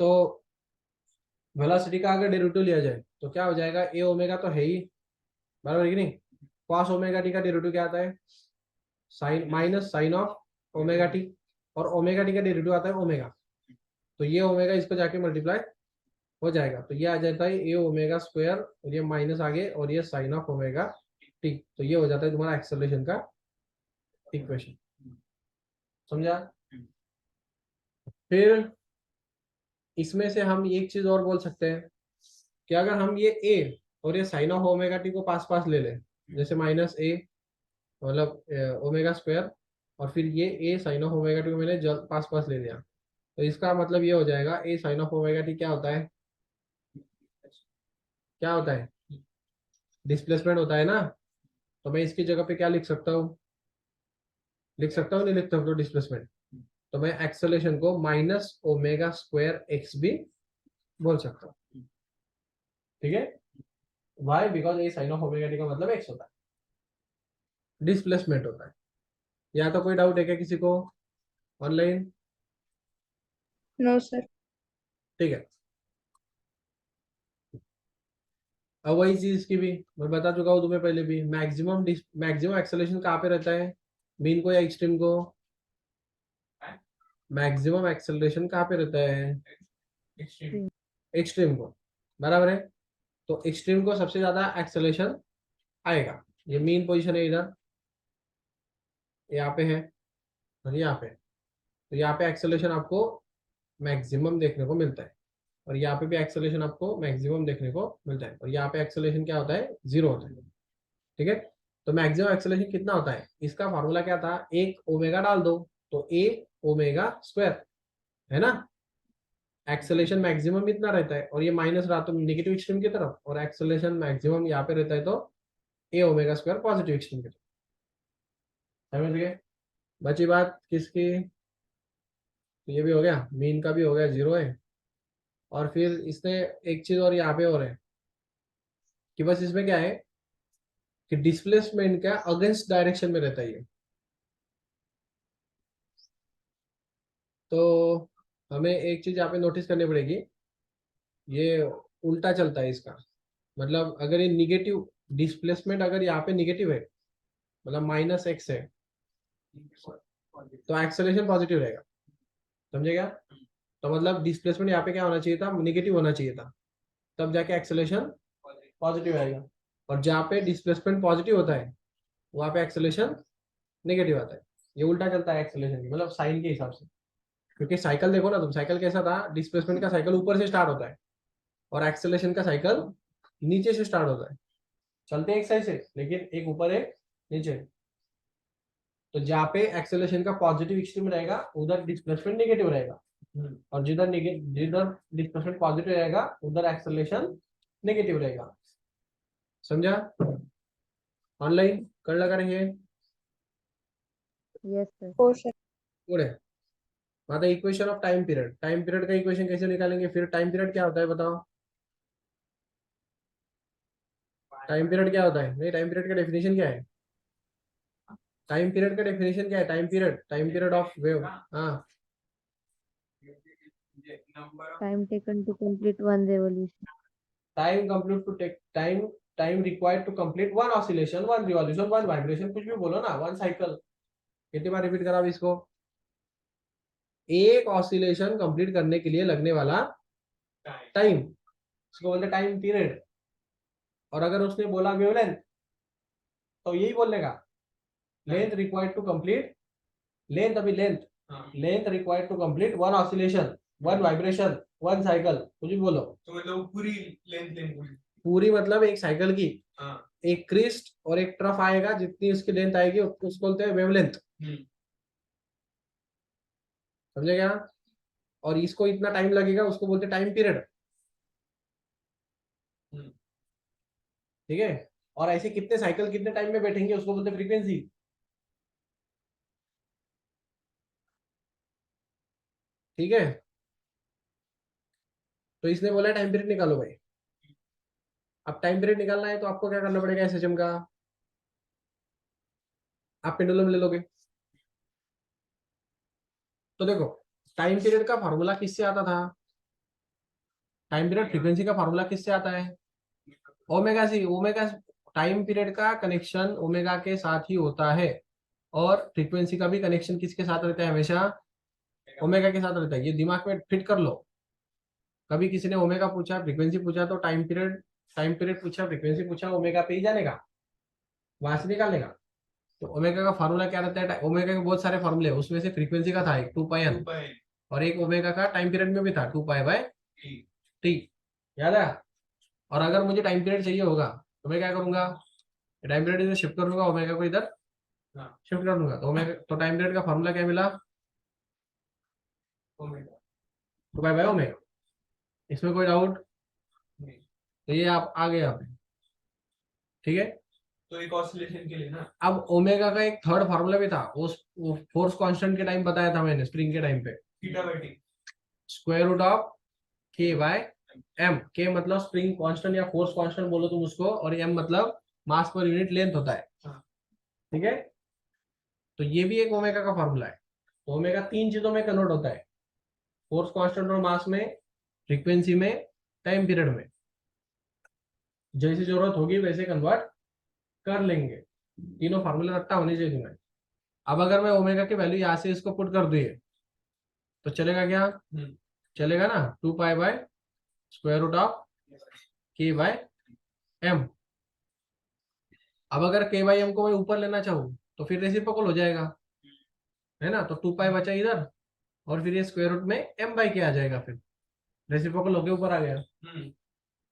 तो वेलोसिटी का अगर डेरिवेटिव लिया जाए तो क्या हो जाएगा, ए ओमेगा तो है ही, बराबर है कि नहीं। कॉस ओमेगा टी का डेरिवेटिव क्या आता है, sine minus sine of omega T, और ओमेगा टी का डेरिवेटिव आता है ओमेगा। तो ये ओमेगा इसको जाके मल्टीप्लाई हो जाएगा, तो ये आ जाता है ए ओमेगा स्क्वायर, और ये माइनस आगे, और ये साइन ऑफ ओमेगा टी। तो ये हो जाता है तुम्हारा एक्सेलरेशन का इक्वेशन। समझा। फिर इसमें से हम एक चीज और बोल सकते हैं कि अगर हम ये ए और ये साइन ऑफ ओमेगा टी को पास पास ले लें, जैसे माइनस ए मतलब ओमेगा स्क्वायर, और फिर ये ए साइन ऑफ ओमेगा टी को मैंने पास पास ले लिया, तो इसका मतलब ये हो जाएगा ए साइन ऑफ ओमेगा टी क्या होता है, क्या होता है, डिस्प्लेसमेंट होता है ना। तो मैं इसकी जगह पे क्या लिख सकता हूँ, लिख सकता हूँ नहीं लिख सकता हूँ डिस्प्लेसमेंट, तो मैं एक्सेलरेशन को माइनस ओमेगा स्क्वायर एक्स भी बोल सकता हूँ। ठीक है, Y, because A sine of omega T का मतलब एक्स होता है, डिस्प्लेसमेंट होता है। या तो कोई डाउट है क्या किसी को ऑनलाइन? No sir. ठीक है, अब वही चीज की भी मैं बता चुका हूँ तुम्हें पहले भी, मैक्सिमम एक्सेलरेशन कहाँ पे रहता है, मीन को या एक्सट्रीम को, मैक्सिमम एक्सेलरेशन कहाँ पे रहता है, एक्सट्रीम को, बराबर है। तो एक्सट्रीम को सबसे ज्यादा एक्सेलरेशन आएगा, ये मीन पोजीशन है इधर, यहाँ पे है और यहाँ पे, तो यहाँ पे एक्सेलरेशन आपको मैक्सिमम देखने को मिलता है, और यहाँ पे भी एक्सेलरेशन आपको मैक्सिमम देखने को मिलता है, और यहाँ पे एक्सेलरेशन क्या होता है, जीरो होता है। ठीक है, तो मैक्सिमम एक्सेलरेशन कितना होता है, इसका फार्मूला क्या था, एक ओमेगा डाल दो तो ए ओमेगा स्क्वायर, है ना। एक्सेलरेशन मैक्सिमम इतना रहता है, और ये माइनस रहा तो निगेटिव एक्सट्रीम की तरफ, और एक्सेलरेशन मैक्सिमम यहाँ पे रहता है तो ए ओमेगा स्क्वायर पॉजिटिव एक्सट्रीम की तरफ। समझ गए। बची बात किसकी, तो ये भी हो गया, मीन का भी हो गया, जीरो है। और फिर इसने एक चीज और यहाँ पे और है कि बस इसमें क्या है कि डिस्प्लेसमेंट का अगेंस्ट डायरेक्शन में रहता है ये, तो हमें एक चीज यहाँ पे नोटिस करनी पड़ेगी, ये उल्टा चलता है इसका, मतलब अगर ये निगेटिव डिस्प्लेसमेंट अगर यहाँ पे निगेटिव है, मतलब माइनस एक्स है, तो एक्सेलरेशन पॉजिटिव रहेगा। समझेगा। तो मतलब डिस्प्लेसमेंट यहाँ पे क्या होना चाहिए था, निगेटिव होना चाहिए था, तब जाके एक्सेलरेशन पॉजिटिव आएगा। और जहाँ पे डिस्प्लेसमेंट पॉजिटिव होता है वहाँ पे एक्सेलरेशन नेगेटिव आता है। ये उल्टा चलता है एक्सेलरेशन की, मतलब साइन के हिसाब से, क्योंकि साइकिल देखो ना तुम, साइकिल कैसा था, डिस्प्लेसमेंट का साइकिल ऊपर से स्टार्ट होता है और एक्सेलरेशन का साइकिल नीचे से स्टार्ट होता है, चलते एक साइड से, लेकिन एक ऊपर एक नीचे। तो जहाँ पे एक्सेलरेशन का पॉजिटिव एक्सट्रीम रहेगा उधर डिस्प्लेसमेंट नेगेटिव रहेगा, और जिधर जिधर डिस्प्लेसमेंट पॉजिटिव रहेगा उधर एक्सेलरेशन नेगेटिव रहेगा। समझा। ऑनलाइन कर लगा रही यस सर। हो सर। है। मतलब equation of time period, time period का इक्वेशन कैसे निकालेंगे, फिर टाइम पीरियड क्या होता है बताओ, टाइम पीरियड क्या होता है, नहीं टाइम पीरियड का डेफिनेशन क्या है, टाइम पीरियड का डेफिनेशन क्या है, टाइम पीरियड ऑफ वेव, हाँ। Time taken to complete one revolution. Time complete to take time, time required to complete one oscillation, one revolution, one vibration, कुछ भी बोलो ना, वन साइकिल। कितनी बार रिपीट करा अब इसको, एक ऑसिलेशन कंप्लीट करने के लिए लगने वाला टाइम, इसको बोलते टाइम पीरियड। और अगर उसने बोला वेवलेंथ तो यही बोलने का, length required to complete, length अभी length, length required to complete one oscillation, one vibration, one cycle, कुछ भी बोलो। तो मतलब पूरी लेंथ लेंथ पूरी मतलब एक साइकिल की एक क्रिस्ट और एक ट्रफ आएगा, जितनी उसकी लेंथ आएगी उसको बोलते हैं वेवलेंथ। समझे क्या। और इसको इतना टाइम लगेगा उसको बोलते हैं टाइम पीरियड। ठीक है, और ऐसे कितने साइकिल कितने टाइम में बैठेंगे उसको बोलते हैं फ्रीक्वेंसी। ठीक है, तो इसने बोला टाइम पीरियड निकालो भाई। अब टाइम पीरियड निकालना है तो आपको क्या करना पड़ेगा, एसएचएम का आप पेंडुलम ले लोगे। तो देखो टाइम पीरियड का फॉर्मूला किससे आता था, टाइम पीरियड फ्रीक्वेंसी का फॉर्मूला किससे आता है? ओमेगा से। ओमेगा टाइम पीरियड का कनेक्शन ओमेगा के साथ ही होता है और फ्रीक्वेंसी का भी कनेक्शन किसके साथ रहता है? हमेशा ओमेगा के साथ रहता है। ये दिमाग में फिट कर लो। कभी किसी ने ओमेगा पूछा, फ्रीक्वेंसी पूछा तो टाइम पीरियड पूछा, फ्रीक्वेंसी पूछा, ओमेगा पे ही जानेगा, वहां से निकालेगा। तो ओमेगा का फार्मूला क्या रहता है? ओमेगा के बहुत सारे फार्मूले, उसमें से फ्रीक्वेंसी का था एक 2πn, और एक ओमेगा का टाइम पीरियड में भी था 2π/t। याद है? और अगर मुझे टाइम पीरियड चाहिए होगा तो मैं क्या करूंगा? टाइम पीरियड इधर शिफ्ट करूंगा, ओमेगा को इधर शिफ्ट कर दूंगा। तो ओमेगा तो टाइम पीरियड का फार्मूला क्या मिला? 2π/ओमेगा। इसमें कोई डाउट? तो ये आप आ गए आप, ठीक है। तो एक ऑसिलेशन के लिए ना, अब ओमेगा का एक थर्ड फार्मूला भी था, वो फोर्स कांस्टेंट के टाइम बताया था मैंने, स्प्रिंग के टाइम पे, θ/t square root of k/m। के मतलब स्प्रिंग कांस्टेंट या फोर्स कांस्टेंट बोलो तुम उसको, और m मतलब मास पर यूनिट लेंथ होता है, ठीक है। तो ये भी एक ओमेगा का फार्मूला है। तो ओमेगा 3 चीजों में कन्वर्ट होता है, फोर्स कांस्टेंट और मास में, फ्रीक्वेंसी में, टाइम पीरियड में। जैसी जरूरत होगी वैसे कन्वर्ट कर लेंगे। तीनों फार्मूला रट्टा होने चाहिए तुम्हें। अब अगर मैं ओमेगा की वैल्यू यहाँ से इसको पुट कर दूँ तो चलेगा क्या? चलेगा ना, 2π/स्क्वायर रूट ऑफ k/m। अब अगर k/m को मैं ऊपर लेना चाहूँ तो फिर रेसिप्रोकल हो जाएगा, है ना। तो 2π बचा इधर, और फिर ये स्क्वायर रूट में m/k आ जाएगा, फिर रेसिप्रोकल होके ऊपर आ गया।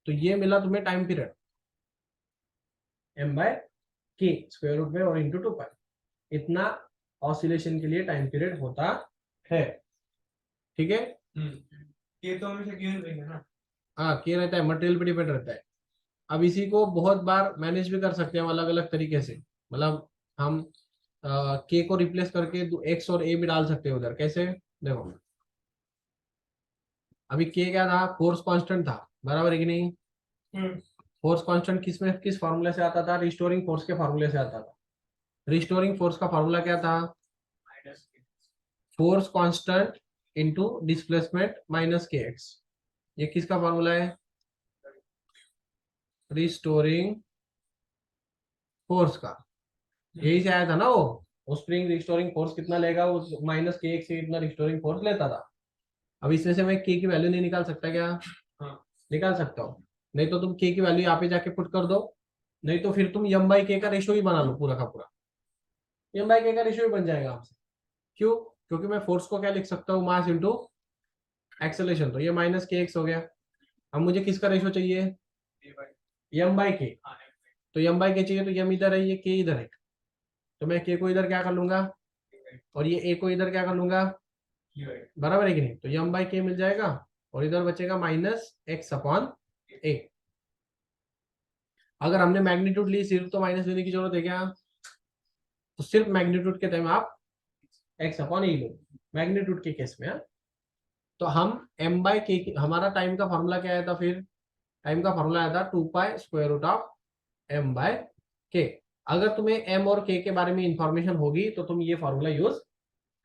तो ये मिला तुम्हें time period, m/k square root में और इंटू 2π। इतना ऑसिलेशन के लिए टाइम पीरियड होता है, ठीक है। ये तो हमेशा गिवन रहेगा ना। हाँ, के रहता है, मटेरियल पे डिपेंड रहता है। अब इसी को बहुत बार मैनेज भी कर सकते हैं अलग अलग तरीके से। मतलब हम के को रिप्लेस करके एक्स और ए भी डाल सकते हैं उधर। कैसे? देखो, अभी के क्या था? फोर्स कांस्टेंट था, बराबर है कि नहीं? फोर्स कांस्टेंट किस फार्मूले से आता था? रिस्टोरिंग फोर्स के फार्मूले से आता था। रिस्टोरिंग फोर्स का फार्मूला क्या था? Force constant into displacement minus के एक्स। ये किसका फार्मूला है? रिस्टोरिंग फोर्स का। यही से आया था ना वो स्प्रिंग रिस्टोरिंग फोर्स कितना लेगा, वो माइनस के एक्स से इतना रिस्टोरिंग फोर्स लेता था। अब इसमें से मैं के की वैल्यू नहीं निकाल सकता क्या? निकाल सकता हूँ। नहीं तो तुम के की वैल्यू यहाँ पे जाके पुट कर दो, नहीं तो फिर तुम m/k का रेशियो ही बना लो, पूरा का पूरा m/k का रेशियो ही बन जाएगा आपसे। क्यों? क्योंकि मैं फोर्स को क्या लिख सकता हूँ? Mass into acceleration. तो ये माइनस के एक्स हो गया। अब मुझे किसका रेशियो चाहिए? m/k। तो m/k चाहिए तो m इधर है, ये k इधर है, तो मैं k को इधर क्या कर लूंगा, और ये a को इधर क्या कर लूंगा, बराबर है कि नहीं? तो m/k मिल जाएगा, और इधर बचेगा -x/a। अगर हमने मैग्नीट्यूड ली सिर्फ तो माइनस लेने की जरूरत है क्या? तो सिर्फ मैग्नीट्यूड के टाइम आप x/a लो, मैग्नीट्यूड के केस में। तो हम m/k हमारा टाइम का फॉर्मूला क्या आया था? फिर टाइम का फॉर्मूला आया था 2π/स्क्वायर रूट ऑफ m/k। अगर तुम्हें m और k के बारे में इंफॉर्मेशन होगी तो तुम ये फॉर्मूला यूज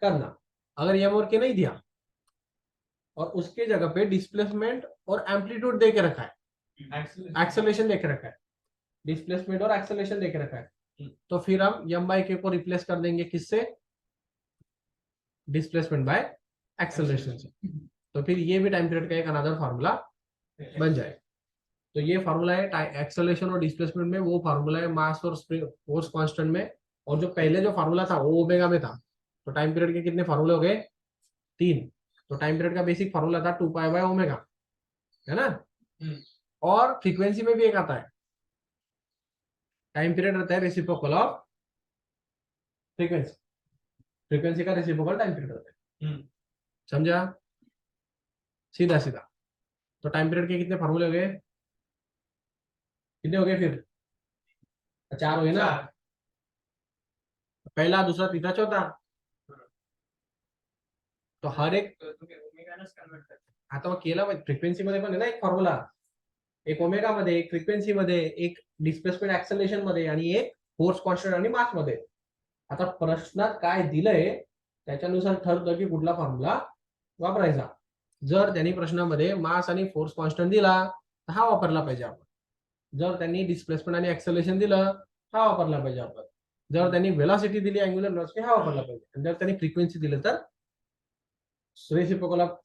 करना। अगर m और k नहीं दिया और उसके जगह पे डिस्प्लेसमेंट और एम्पलीट्यूड दे के रखा है, एक्सेलरेशन दे के रखा है, डिस्प्लेसमेंट और एक्सेलरेशन दे के रखा है, तो फिर हम m/k को रिप्लेस कर देंगे किससे? डिस्प्लेसमेंट बाय एक्सेलरेशन से। तो फिर ये भी टाइम पीरियड का एक अनदर फार्मूला बन जाए। तो ये फार्मूला है एक्सेलरेशन और डिस्प्लेसमेंट में, वो फार्मूला है मास और फोर्स कांस्टेंट में। और जो पहले जो फार्मूला था वो ओमेगा में था। तो टाइम पीरियड के कितने फार्मूले हो गए? 3। तो टाइम पीरियड का बेसिक फार्मूला था 2π/ओमेगा, है ना। और फ्रीक्वेंसी में भी एक आता है, टाइम पीरियड रहता है रेसिप्रोकल ऑफ फ्रीक्वेंसी। फ्रीक्वेंसी का रेसिप्रोकल टाइम पीरियड रहता है। समझा? सीधा सीधा। तो टाइम पीरियड के कितने फार्मूले हो गए? कितने हो गए फिर? 4 हो गए ना। पहला, दूसरा, तीसरा, चौथा। तो हर एक आता केला फ्रिक्वेन्सी मध्ये पण आहे ना एक फॉर्म्युला, एक ओमेगा मध्ये, एक फ्रिक्वेन्सी मध्ये, एक डिस्प्लेसमेंट ऍक्सेलरेशन मध्ये, आणि एक फोर्स कॉन्स्टंट आणि मास मध्ये। आता प्रश्नात काय दिलंय त्याच्यानुसार ठरतं की कुठला फॉर्म्युला वापरायचा। जर त्यांनी प्रश्नामध्ये मास आणि फोर्स कॉन्स्टंट दिला तर हा वापरला पाहिजे आपण. जर त्यांनी डिस्प्लेसमेंट आणि ऍक्सेलरेशन दिलं हा वापरला पाहिजे आपण. जर त्यांनी वेलॉसिटी दिली अँग्युलर वेलॉसिटी हा वापरला पाहिजे. आणि जर त्यांनी फ्रिक्वेन्सी दिलं तर रेसिप्रोकल ऑफ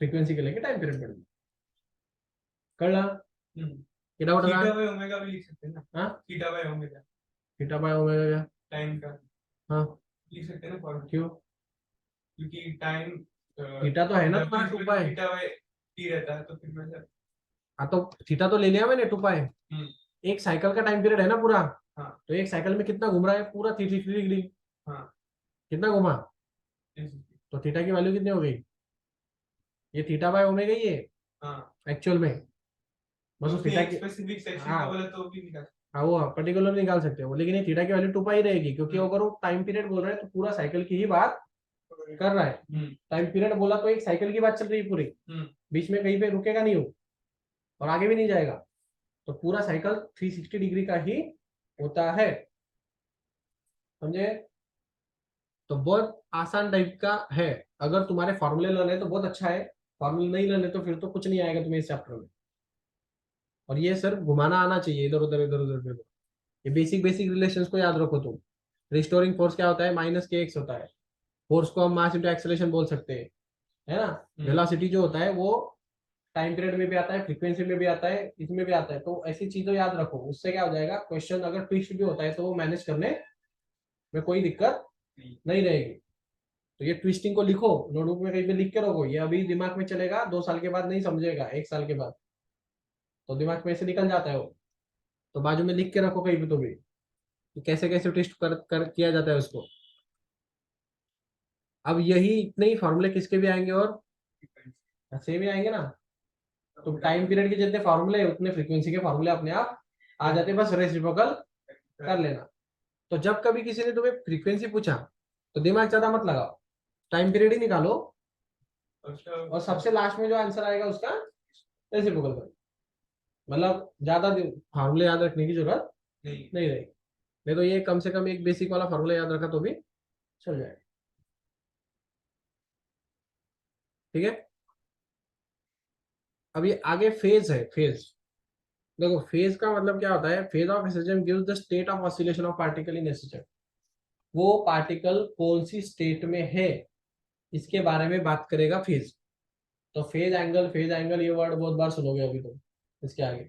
फ्रिक्वेन्सी केलं की टाइम पिरियड पडेल. कळलं? ये डाउट थीटा होगा? बाय ओमेगा भी लिख सकते हैं ना. हाँ? Theta by omega theta by omega time का हाँ लिख सकते हैं ना फॉर्मूला. क्यों? क्योंकि टाइम थीटा तो है ना तुम्हारा 2 पाई. थीटा बाय टी रहता है तो फिर मैं हाँ तो थीटा तो ले लिया मैंने 2 पाई. एक साइकिल का टाइम पीरियड है ना पूरा. हाँ. तो एक साइकिल में कितना घूम रहा है? पूरा 360 डिग्री. हाँ. कितना घुमा? तो थीटा की वैल्यू कितनी हो गई? ये थीटा बाय ओमेगा ही है हाँ. एक्चुअल में. बस उस थीटा की स्पेसिफिक सेक्शन हाँ. का बोला तो भी निकाल. हाँ वो पर्टिकुलर निकाल सकते हो, लेकिन ये थीटा की वैल्यू 2 पाई रहेगी क्योंकि अगर वो टाइम पीरियड बोल रहा है तो पूरा साइकिल की ही बात कर रहा है. टाइम पीरियड बोला तो एक साइकिल की बात चल रही है पूरी. बीच में कहीं पे रुकेगा नहीं हो और आगे भी नहीं जाएगा. तो पूरा साइकिल 360 डिग्री का ही होता है. समझे? तो बहुत आसान टाइप का है. अगर तुम्हारे फॉर्मूले लेने तो बहुत अच्छा है, फॉर्मूले नहीं लेने तो फिर तो कुछ नहीं आएगा तुम्हें इस चैप्टर में. और ये सिर्फ घुमाना आना चाहिए इधर उधर इधर उधर इधर. ये बेसिक बेसिक रिलेशंस को याद रखो तुम. रिस्टोरिंग फोर्स क्या होता है? माइनस के एक्स होता है. फोर्स को हम मास इंटू एक्सेलरेशन बोल सकते हैं, है ना. वेलोसिटी जो होता है वो टाइम पीरियड में भी आता है, फ्रीक्वेंसी में भी आता है, इसमें भी आता है. तो ऐसी चीजें याद रखो. उससे क्या हो जाएगा, क्वेश्चन अगर ट्विस्ट भी होता है तो वो मैनेज करने में कोई दिक्कत नहीं रहेगी. तो ये ट्विस्टिंग को लिखो, नोटबुक में कहीं पे लिख के रखो. ये अभी दिमाग में चलेगा, 2 साल के बाद नहीं समझेगा, 1 साल के बाद तो दिमाग में से निकल जाता है वो. तो बाजू में लिख के रखो कहीं पे तो भी कि कैसे कैसे ट्विस्ट कर किया जाता है उसको. अब यही इतने ही फॉर्मूले किसके भी आएंगे और सेम ही आएंगे ना. तो टाइम पीरियड के जितने फॉर्मूले उतने फ्रीक्वेंसी के फॉर्मूले अपने आप आ जाते हैं. बस रेसिप्रोकल कर लेना. तो जब कभी किसी ने तुम्हें फ्रीक्वेंसी पूछा तो दिमाग ज्यादा मत लगाओ, टाइम पीरियड ही निकालो और सबसे लास्ट में जो आंसर आएगा उसका रेसिप्रोकल करो. मतलब ज्यादा फॉर्मूले याद रखने की जरूरत नहीं रहेगी. नहीं तो ये कम से कम एक बेसिक वाला फॉर्मूला याद रखा तो भी चल जाएगा. ठीक है. अब ये आगे फेज है. फेज देखो, फेज का मतलब क्या होता है? Phase of system gives the state of oscillation of particle in system. वो पार्टिकल कौन सी स्टेट में है इसके बारे में बात करेगा फेज. तो फेज एंगल ये वर्ड बहुत बार सुनोगे अभी तो इसके आगे.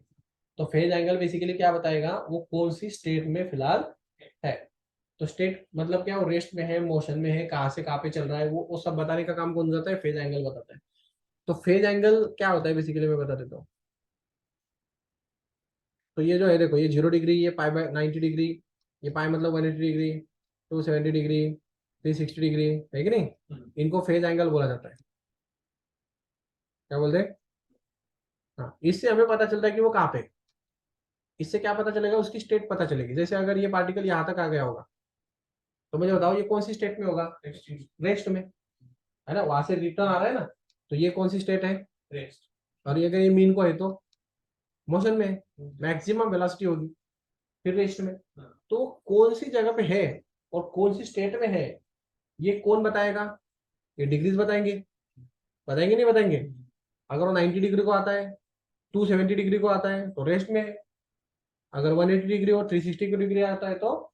तो फेज एंगल बेसिकली क्या बताएगा? वो कौन सी स्टेट में फिलहाल है. तो स्टेट मतलब क्या? वो रेस्ट में है, मोशन में है, कहाँ से कहाँ पे चल रहा है, वो सब बताने का काम कौन करता है? फेज एंगल बताता है. तो फेज एंगल क्या होता है बेसिकली मैं बता देता हूँ. तो ये जो है देखो, ये 0 डिग्री, ये पाई बाय 90 डिग्री, ये पाई मतलब 180 डिग्री, 270 डिग्री, 360 डिग्री, है कि नहीं. इनको फेज एंगल बोला जाता है. क्या बोलते हैं? हाँ. इससे हमें पता चलता है कि वो कहाँ पे. इससे क्या पता चलेगा? उसकी स्टेट पता चलेगी. जैसे अगर ये पार्टिकल यहाँ तक आ गया होगा तो मुझे बताओ ये कौन सी स्टेट में होगा? रेस्ट में, है ना. वहां से रिटर्न आ रहा है ना, तो ये कौन सी स्टेट है? रेस्ट. और ये अगर ये मीन को है तो मोशन में है, मैक्सिमम वेलोसिटी होगी, फिर रेस्ट में. तो कौन सी जगह पे है और कौन सी स्टेट में है ये कौन बताएगा? ये डिग्रीज बताएंगे. बताएंगे नहीं बताएंगे? अगर वो 90 डिग्री को आता है, 270 डिग्री को आता है तो रेस्ट में है. अगर 180 डिग्री और 360 डिग्री आता है तो